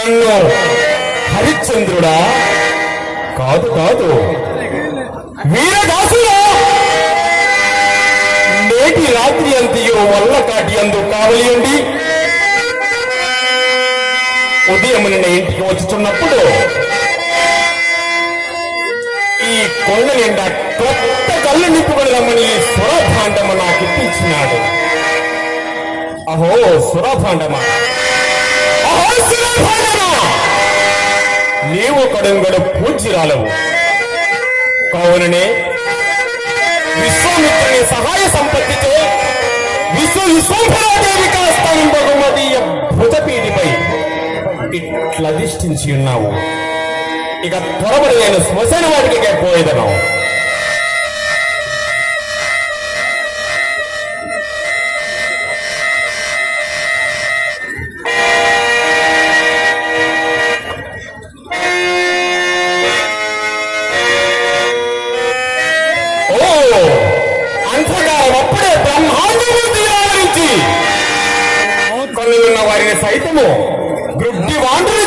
నన్ను హరిశ్చంద్రుడా? కాదు కాదు, వీరదాసుడా. నేటి రాత్రి అంతయో వల్ల కాటి అందు కావలియండి. ఉదయం నిన్న ఇంటికి వచ్చుతున్నప్పుడు ఈ కొండ నిండా కొత్త కళ్ళు నింపుకొని రమ్మని ఈ సురభాండమ నాకు ఇప్పించినాడు. అహో సురభాండమా, అహో సురభాండమా, నీవు కడుంగడు పూజ్యురాలవు కావుననే విశ్వామిత్రుని సహాయ సంపత్తితో విశ్వంభరాదేవి కాస్తానం బహుమతీయ భుజపీఠిపై ఇట్లా అధిష్ఠించి ఉన్నావు. ఇక త్వరబడి నేను శ్మశాన వాటికే పోయేదను. అప్పుడే బ్రహ్మాండమూర్తి ఆవరించి కొనున్న వారిని సైతము గ్రుడ్డి వాండ్రులు